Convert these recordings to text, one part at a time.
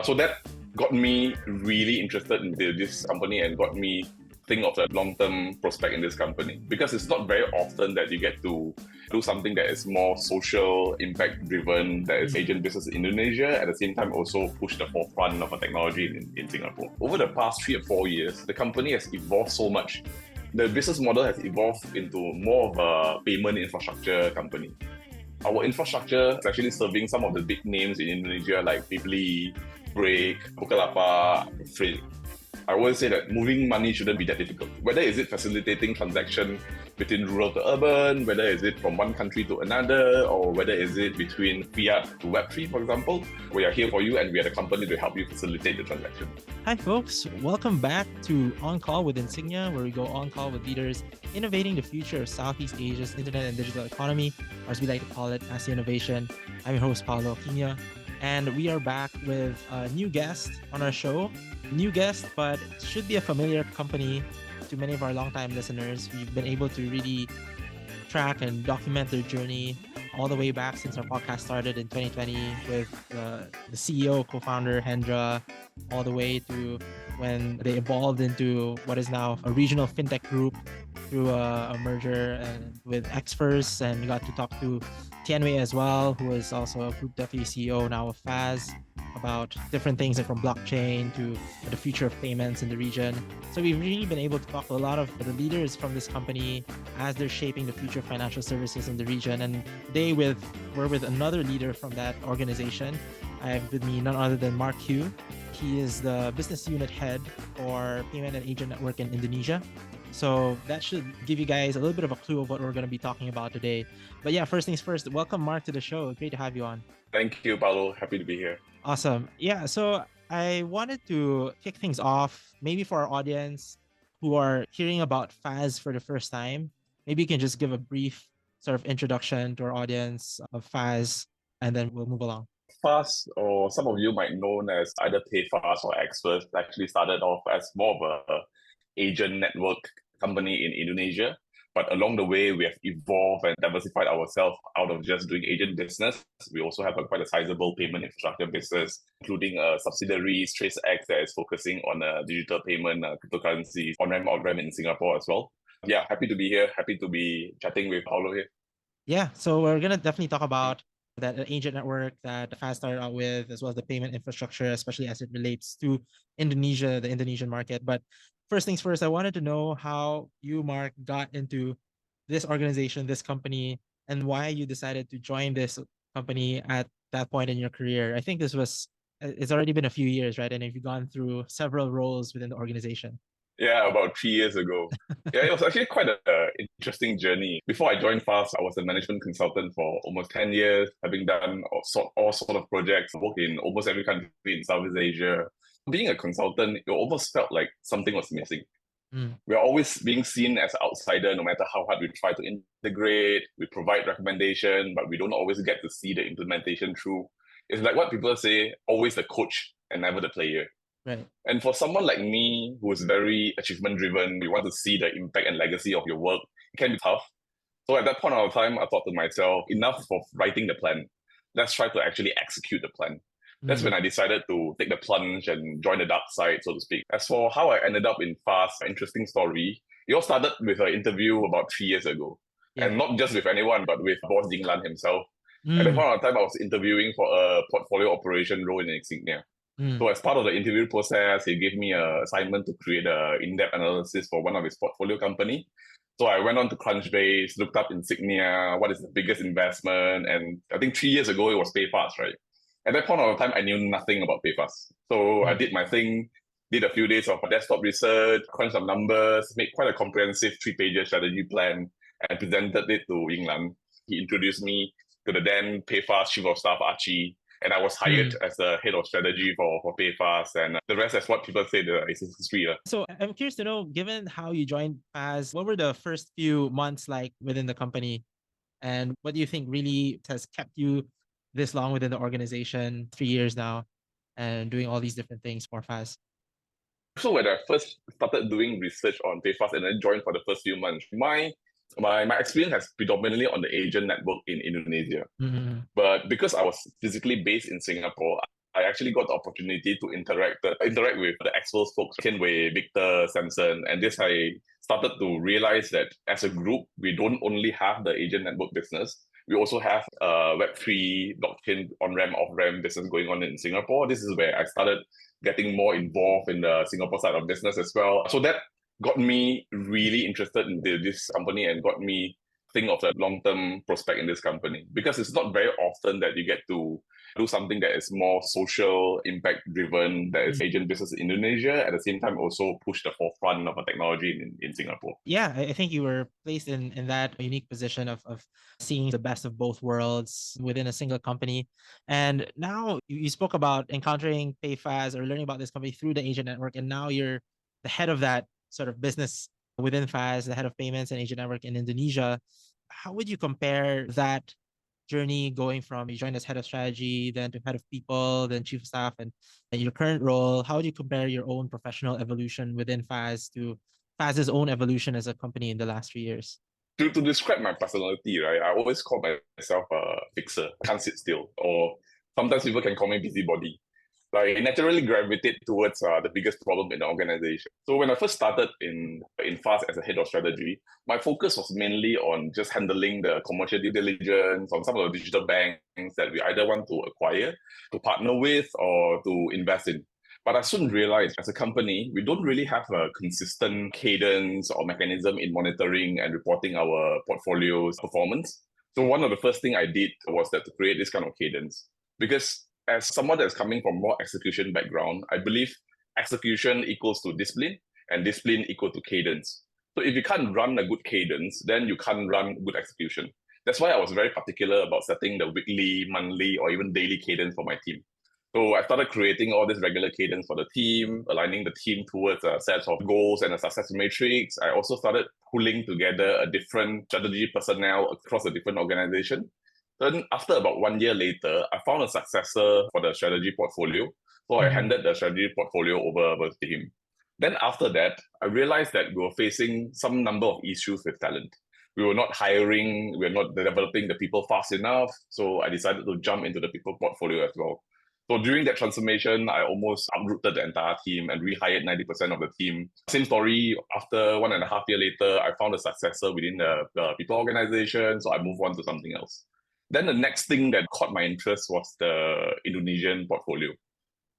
So that got me really interested in this company and got me think of the long-term prospect in this company, because it's not very often that you get to do something that is more social, impact-driven, that is agent business in Indonesia, at the same time also push the forefront of a technology in Singapore. Over the past 3 or 4 years, the company has evolved so much. The business model has evolved into more of a payment infrastructure company. Our infrastructure is actually serving some of the big names in Indonesia like Bibli, Break, Bukalapak, Freight. I always say that moving money shouldn't be that difficult. Whether is it facilitating transaction between rural to urban, whether is it from one country to another, or whether is it between fiat to Web3, for example, we are here for you and we are the company to help you facilitate the transaction. Hi folks, welcome back to On Call with Insignia, where we go on call with leaders innovating the future of Southeast Asia's internet and digital economy, or as we like to call it, ASEAN Innovation. I'm your host, Paolo Aquino, and we are back with a new guest on our show. New guest, but should be a familiar company to many of our longtime listeners. We've been able to really track and document their journey all the way back since our podcast started in 2020 with the CEO, co-founder Hendra, all the way to when they evolved into what is now a regional fintech group through a merger with Xfers, and we got to talk to Tianwei as well, who is also a group deputy CEO now of Fazz, about different things from blockchain to the future of payments in the region. So we've really been able to talk to a lot of the leaders from this company as they're shaping the future of financial services in the region. And today we're with another leader from that organization. I have with me none other than Mark Hew. He is the business unit head for Payment and Agent Network in Indonesia. So that should give you guys a little bit of a clue of what we're going to be talking about today. But yeah, first things first, welcome Mark to the show. Great to have you on. Thank you, Paolo. Happy to be here. Awesome. Yeah, so I wanted to kick things off, maybe for our audience who are hearing about Fazz for the first time. Maybe you can just give a brief sort of introduction to our audience of Fazz, and then we'll move along. Fazz, or some of you might know as either Payfazz or Xfers, actually started off as more of a agent network company in Indonesia. But along the way, we have evolved and diversified ourselves out of just doing agent business. We also have quite a sizable payment infrastructure business, including subsidiaries, TraceX, that is focusing on digital payment, cryptocurrencies, on-ramp, off-ramp in Singapore as well. Yeah, happy to be here. Happy to be chatting with Paolo here. Yeah, so we're going to definitely talk about that agent network that Fazz started out with, as well as the payment infrastructure, especially as it relates to Indonesia, the Indonesian market. But first things first, I wanted to know how you, Mark, got into this organization, this company, and why you decided to join this company at that point in your career. I think it's already been a few years, right? And you've gone through several roles within the organization. Yeah, about 3 years ago. Yeah, it was actually quite an interesting journey. Before I joined Fazz, I was a management consultant for almost 10 years, having done all sort of projects, worked in almost every country in Southeast Asia. Being a consultant, it almost felt like something was missing. We're always being seen as an outsider, no matter how hard we try to integrate, we provide recommendation, but we don't always get to see the implementation through. It's like what people say, always the coach and never the player. Right. And for someone like me, who is very achievement driven, you want to see the impact and legacy of your work, it can be tough. So at that point of time, I thought to myself, enough of writing the plan. Let's try to actually execute the plan. That's when I decided to take the plunge and join the dark side, so to speak. As for how I ended up in Fazz, interesting story. It all started with an interview about 3 years ago. Yeah. And not just with anyone, but with Boss Ding Lan himself. At that point of time, I was interviewing for a portfolio operation role in Insignia. So as part of the interview process, he gave me an assignment to create an in-depth analysis for one of his portfolio company. So I went on to Crunchbase, looked up Insignia, what is the biggest investment, and I think 3 years ago, it was Payfazz, right? At that point of time, I knew nothing about Payfazz. So I did my thing, did a few days of desktop research, crunched some numbers, made quite a comprehensive 3-page strategy plan, and presented it to Ying Lan. He introduced me to the then Payfazz Chief of Staff, Archie, and I was hired as the head of strategy for Payfazz, and the rest is what people say is history. So I'm curious to know, given how you joined Fazz, what were the first few months like within the company? And what do you think really has kept you this long within the organization, 3 years now, and doing all these different things for Fazz? So when I first started doing research on Payfazz and then joined for the first few months, my experience has predominantly on the agent network in Indonesia. But because I was physically based in Singapore, I actually got the opportunity to interact with the Xfers folks, Tianwei, Victor, Samson, and this I started to realize that as a group, we don't only have the agent network business, we also have Web3, blockchain on-ramp, off-ramp business going on in Singapore. This is where I started getting more involved in the Singapore side of business as well. So that got me really interested in this company and got me think of the long-term prospect in this company, because it's not very often that you get to do something that is more social impact driven, that is agent business in Indonesia, at the same time also push the forefront of a technology in Singapore. Yeah, I think you were placed in that unique position of seeing the best of both worlds within a single company. And now you spoke about encountering Payfazz or learning about this company through the agent network, and now you're the head of that sort of business within Fazz, the head of payments and agent network in Indonesia. How would you compare that journey going from you joined as head of strategy, then to head of people, then chief of staff, and your current role? How would you compare your own professional evolution within Fazz to Fazz's own evolution as a company in the last 3 years? To describe my personality, right, I always call myself a fixer. I can't sit still, or sometimes people can call me busybody. I naturally gravitate towards the biggest problem in the organization. So when I first started in Fazz as a head of strategy, my focus was mainly on just handling the commercial due diligence on some of the digital banks that we either want to acquire, to partner with, or to invest in. But I soon realized as a company, we don't really have a consistent cadence or mechanism in monitoring and reporting our portfolio's performance. So one of the first things I did was that to create this kind of cadence. Because as someone that's coming from more execution background, I believe execution equals to discipline and discipline equal to cadence. So if you can't run a good cadence, then you can't run good execution. That's why I was very particular about setting the weekly, monthly, or even daily cadence for my team. So I started creating all this regular cadence for the team, aligning the team towards a set of goals and a success matrix. I also started pulling together a different strategy personnel across the different organization. Then after about 1 year later, I found a successor for the strategy portfolio. So I handed the strategy portfolio over to him. Then after that, I realized that we were facing some number of issues with talent. We were not hiring, we were not developing the people fast enough. So I decided to jump into the people portfolio as well. So during that transformation, I almost uprooted the entire team and rehired 90% of the team. Same story, after 1.5 years later, I found a successor within the people organization. So I moved on to something else. Then the next thing that caught my interest was the Indonesian portfolio.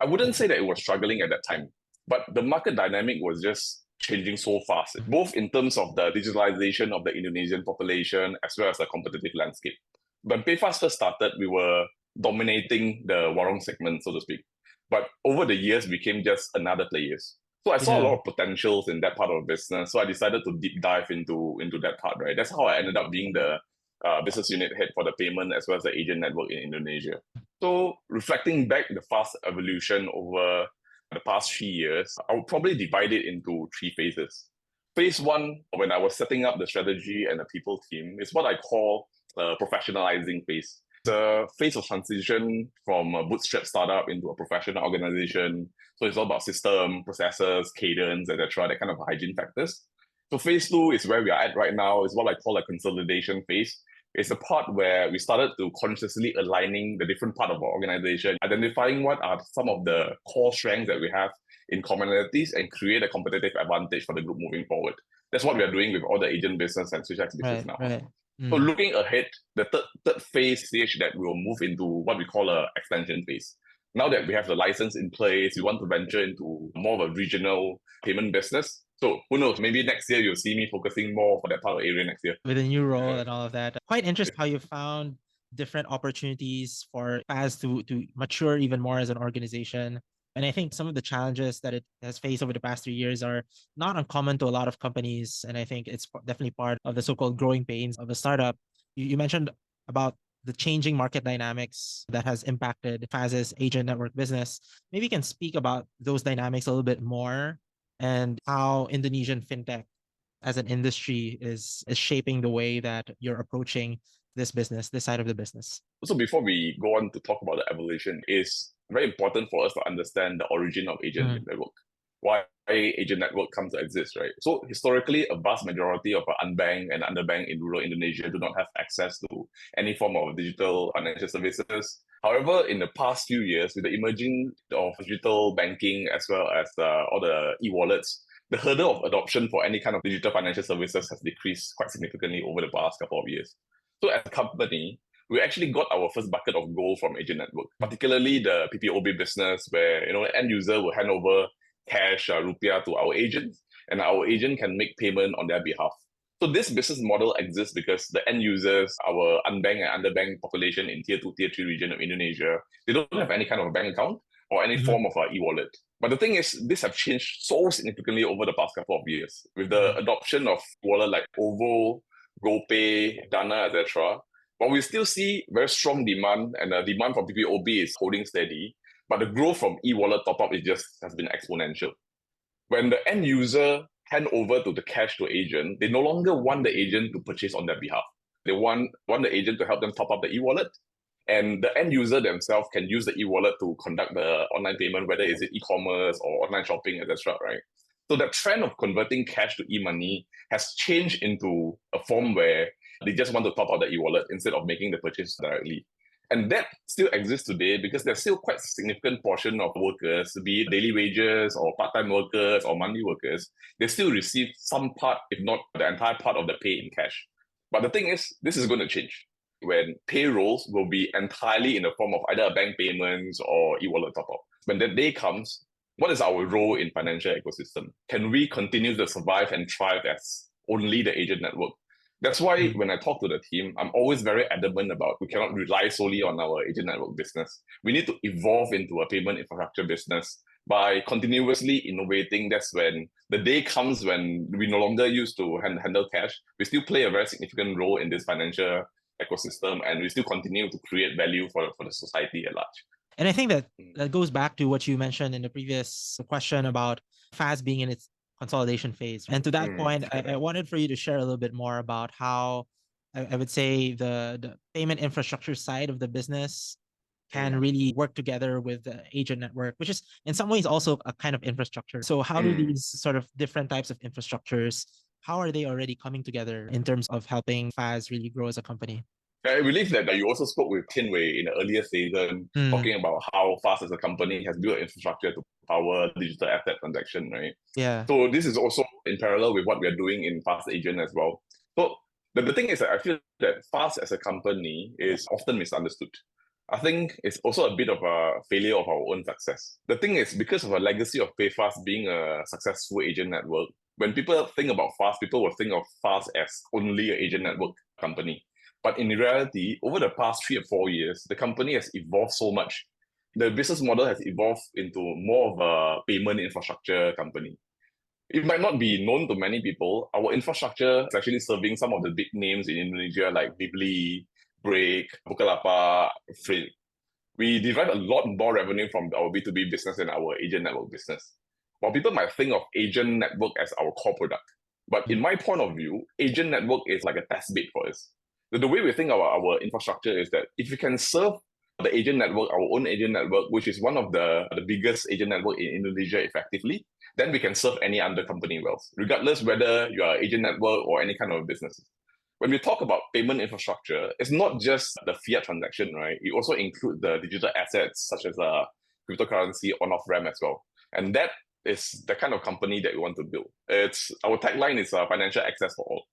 I wouldn't say that it was struggling at that time, but the market dynamic was just changing so fast, both in terms of the digitalization of the Indonesian population as well as the competitive landscape. When Payfazz first started, we were dominating the warung segment, so to speak. But over the years, became just another players. So I saw a lot of potentials in that part of the business. So I decided to deep dive into that part, right? That's how I ended up being the business unit head for the payment as well as the agent network in Indonesia. So reflecting back the fast evolution over the past 3 years, I would probably divide it into 3 phases. Phase 1, when I was setting up the strategy and the people team, is what I call a professionalizing phase. It's a phase of transition from a bootstrap startup into a professional organization. So it's all about system, processes, cadence, etc., that kind of hygiene factors. So phase 2 is where we are at right now. It's what I call a consolidation phase. It's a part where we started to consciously aligning the different part of our organization, identifying what are some of the core strengths that we have in commonalities and create a competitive advantage for the group moving forward. That's what we are doing with all the agent business and SwitchX business now. Right. So looking ahead, the third phase stage that we will move into what we call a expansion phase. Now that we have the license in place, we want to venture into more of a regional payment business. So who knows, maybe next year you'll see me focusing more for that part of the area next year. With a new role and all of that. Quite interesting how you found different opportunities for Fazz to mature even more as an organization. And I think some of the challenges that it has faced over the past 3 years are not uncommon to a lot of companies. And I think it's definitely part of the so-called growing pains of a startup. You mentioned about the changing market dynamics that has impacted Fazz's agent network business. Maybe you can speak about those dynamics a little bit more and how Indonesian fintech as an industry is shaping the way that you're approaching this business, this side of the business. So before we go on to talk about the evolution, it's very important for us to understand the origin of agent network. Why agent network comes to exist, right? So historically, a vast majority of unbanked and underbanked in rural Indonesia do not have access to any form of digital financial services. However, in the past few years, with the emerging of digital banking as well as all the e-wallets, the hurdle of adoption for any kind of digital financial services has decreased quite significantly over the past couple of years. So as a company, we actually got our first bucket of gold from agent network, particularly the PPOB business where the end user will hand over cash, rupiah to our agent, and our agent can make payment on their behalf. So this business model exists because the end users, our unbanked and underbanked population in tier 2, tier 3 region of Indonesia, they don't have any kind of a bank account or any form of e-wallet. But the thing is, this have changed so significantly over the past couple of years with the adoption of wallet like OVO, GoPay, Dana, etc. But we still see very strong demand, and the demand from PPOB is holding steady. But the growth from e-wallet top-up has been exponential. When the end user hand over to the cash to agent, they no longer want the agent to purchase on their behalf. They want the agent to help them top up the e-wallet. And the end user themselves can use the e-wallet to conduct the online payment, whether it's e-commerce or online shopping, etc. Right? So that trend of converting cash to e-money has changed into a form where they just want to top up the e-wallet instead of making the purchase directly. And that still exists today because there's still quite a significant portion of workers, be it daily wages or part-time workers or monthly workers, they still receive some part, if not the entire part of the pay in cash. But the thing is, this is going to change when payrolls will be entirely in the form of either bank payments or e-wallet top-up. When that day comes, what is our role in financial ecosystem? Can we continue to survive and thrive as only the agent network? That's why when I talk to the team, I'm always very adamant about we cannot rely solely on our agent network business. We need to evolve into a payment infrastructure business by continuously innovating. That's when the day comes when we no longer used to handle cash. We still play a very significant role in this financial ecosystem, and we still continue to create value for the society at large. And I think that goes back to what you mentioned in the previous question about Fazz being in its consolidation phase. And to that point, I wanted for you to share a little bit more about how I would say the payment infrastructure side of the business can really work together with the agent network, which is in some ways also a kind of infrastructure. So how do these sort of different types of infrastructures, how are they already coming together in terms of helping Fazz really grow as a company? I believe that you also spoke with Tianwei in the earlier season, talking about how Fazz as a company has built infrastructure to power digital asset transaction, right? Yeah. So this is also in parallel with what we are doing in Fazz Agent as well. So the thing is that I feel that Fazz as a company is often misunderstood. I think it's also a bit of a failure of our own success. The thing is, because of a legacy of Payfazz being a successful agent network, when people think about Fazz, people will think of Fazz as only an agent network company. But in reality, over the past 3 or 4 years, the company has evolved so much. The business model has evolved into more of a payment infrastructure company. It might not be known to many people. Our infrastructure is actually serving some of the big names in Indonesia like Bibli, Break, Bukalapak, Freight. We derive a lot more revenue from our B2B business than our agent network business. While people might think of agent network as our core product, but in my point of view, agent network is like a test bed for us. The way we think about our infrastructure is that if we can serve the agent network, our own agent network, which is one of the biggest agent network in Indonesia effectively, then we can serve any other company well, regardless whether you are agent network or any kind of business. When we talk about payment infrastructure, it's not just the fiat transaction, right? It also includes the digital assets such as cryptocurrency on-off ramp as well. And that is the kind of company that we want to build. Our tagline is financial access for all.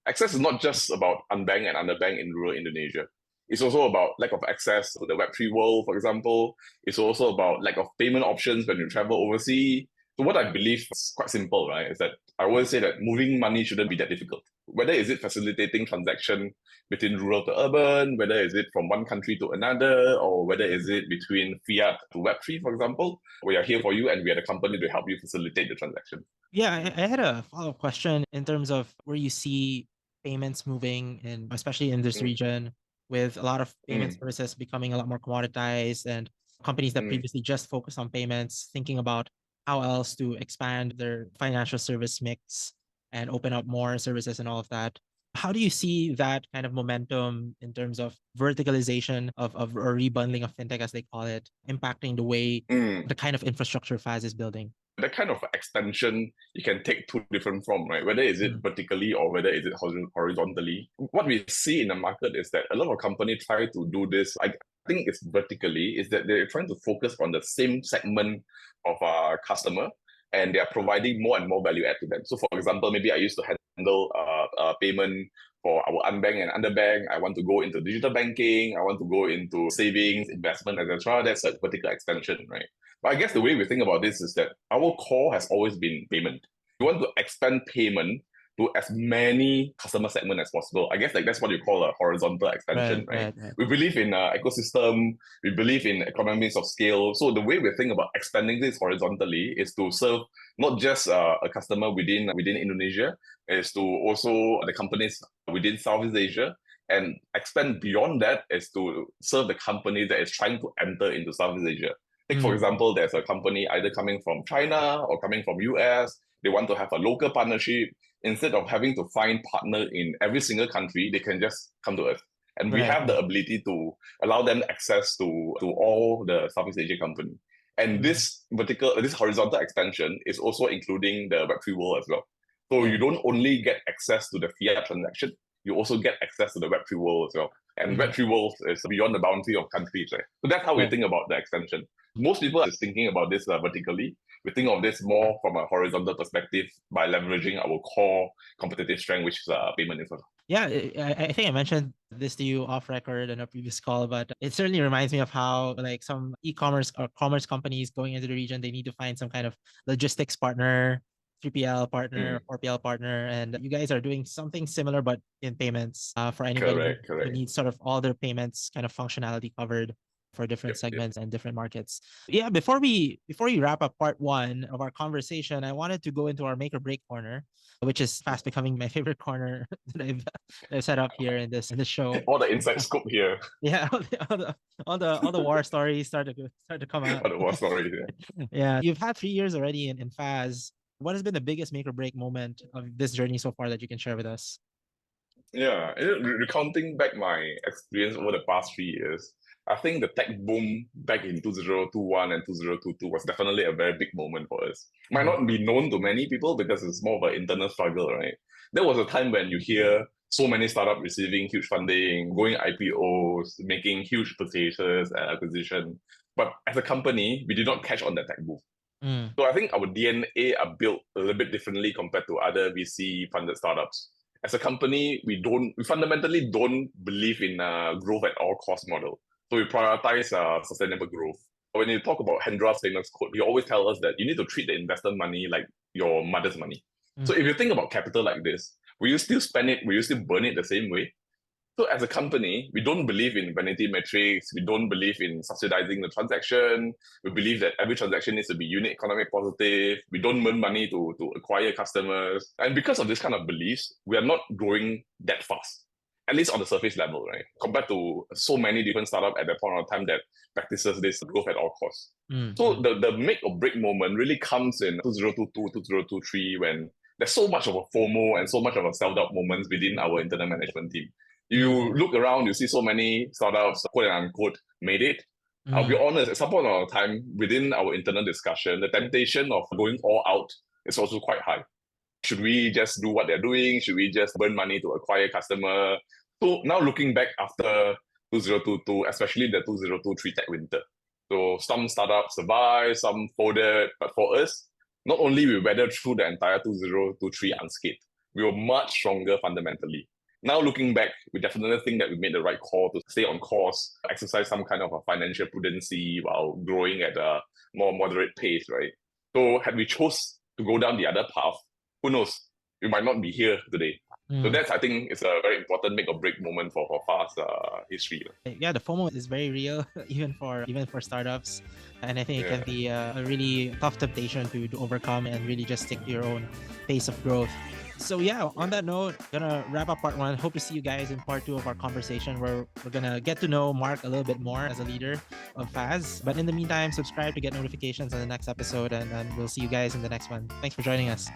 Access is not just about unbanked and underbanked in rural Indonesia. It's also about lack of access to the Web3 world, for example. It's also about lack of payment options when you travel overseas. So what I believe is quite simple, right? Is that I always say that moving money shouldn't be that difficult. Whether is it facilitating transaction between rural to urban, whether is it from one country to another, or whether is it between fiat to Web3, for example, we are here for you and we are the company to help you facilitate the transaction. Yeah, I had a follow-up question in terms of where you see payments moving, and especially in this region, with a lot of payment services becoming a lot more commoditized, and companies that previously just focus on payments thinking about how else to expand their financial service mix and open up more services and all of that. How do you see that kind of momentum in terms of verticalization of or rebundling of fintech, as they call it, impacting the way the kind of infrastructure Fazz is building? That kind of extension you can take two different forms, right? Whether is it vertically or whether is it horizontally. What we see in the market is that a lot of companies try to do this. I think it's vertically, is that they're trying to focus on the same segment of our customer, and they are providing more and more value add to them. So for example, maybe I used to handle payment for our unbanked and underbanked. I want to go into digital banking. I want to go into savings, investment, etc. That's a vertical extension, right? But I guess the way we think about this is that our core has always been payment. We want to expand payment to as many customer segments as possible. I guess that's what you call a horizontal extension, right? We believe in ecosystem, we believe in economies of scale. So the way we think about expanding this horizontally is to serve not just a customer within Indonesia, is to also the companies within Southeast Asia, and expand beyond that is to serve the company that is trying to enter into Southeast Asia. Take, for example, there's a company either coming from China or coming from US. They want to have a local partnership. Instead of having to find partner in every single country, they can just come to us. And we have the ability to allow them access to all the Southeast Asia company. And this horizontal extension is also including the Web3 world as well. So you don't only get access to the fiat transaction, you also get access to the Web3 world as well. And Web3 world is beyond the boundary of countries, right? So that's how we think about the extension. Most people are thinking about this vertically. We think of this more from a horizontal perspective by leveraging our core competitive strength, which is payment info. Yeah, I think I mentioned this to you off record in a previous call, but it certainly reminds me of how like some e-commerce or commerce companies going into the region, they need to find some kind of logistics partner, 3PL partner, 4PL partner, and you guys are doing something similar but in payments for anybody who needs sort of all their payments kind of functionality covered for different segments and different markets. Yeah, before we wrap up part one of our conversation, I wanted to go into our make or break corner, which is fast becoming my favorite corner that I've set up here in this show. All the inside scoop here. Yeah, all the war stories start to come out. All the war stories. Yeah, you've had 3 years already in Fazz. What has been the biggest make or break moment of this journey so far that you can share with us? Yeah, recounting back my experience over the past 3 years, I think the tech boom back in 2021 and 2022 was definitely a very big moment for us. Might not be known to many people because it's more of an internal struggle, right? There was a time when you hear so many startups receiving huge funding, going IPOs, making huge purchases and acquisition. But as a company, we did not catch on that tech boom. So I think our DNA are built a little bit differently compared to other VC-funded startups. As a company, we fundamentally don't believe in growth at all cost model. So we prioritize sustainable growth. When you talk about Hendra's famous quote, he always tells us that you need to treat the investor money like your mother's money. So if you think about capital like this, will you still spend it? Will you still burn it the same way? So as a company, we don't believe in vanity metrics. We don't believe in subsidizing the transaction. We believe that every transaction needs to be unit economic positive. We don't burn money to acquire customers. And because of this kind of beliefs, we are not growing that fast, at least on the surface level, right? Compared to so many different startups at that point of time that practices this growth at all costs. So the make or break moment really comes in 2022, 2023, when there's so much of a FOMO and so much of a self-doubt moments within our internal management team. You look around, you see so many startups, quote unquote, made it. I'll be honest, at some point of time within our internal discussion, the temptation of going all out is also quite high. Should we just do what they're doing? Should we just burn money to acquire customer? So now looking back after 2022, especially the 2023 tech winter. So some startups survived, some folded, but for us, not only we weathered through the entire 2023 unscathed, we were much stronger fundamentally. Now looking back, we definitely think that we made the right call to stay on course, exercise some kind of a financial prudency while growing at a more moderate pace, right? So had we chose to go down the other path, who knows? We might not be here today. So that's, I think, it's a very important make or break moment for Fazz history. Yeah, the FOMO is very real, even for startups, and I think it can be a really tough temptation to overcome and really just stick to your own pace of growth. So yeah, on that note, gonna wrap up part one. Hope to see you guys in part two of our conversation, where we're gonna get to know Mark a little bit more as a leader of Fazz. But in the meantime, subscribe to get notifications on the next episode, and we'll see you guys in the next one. Thanks for joining us.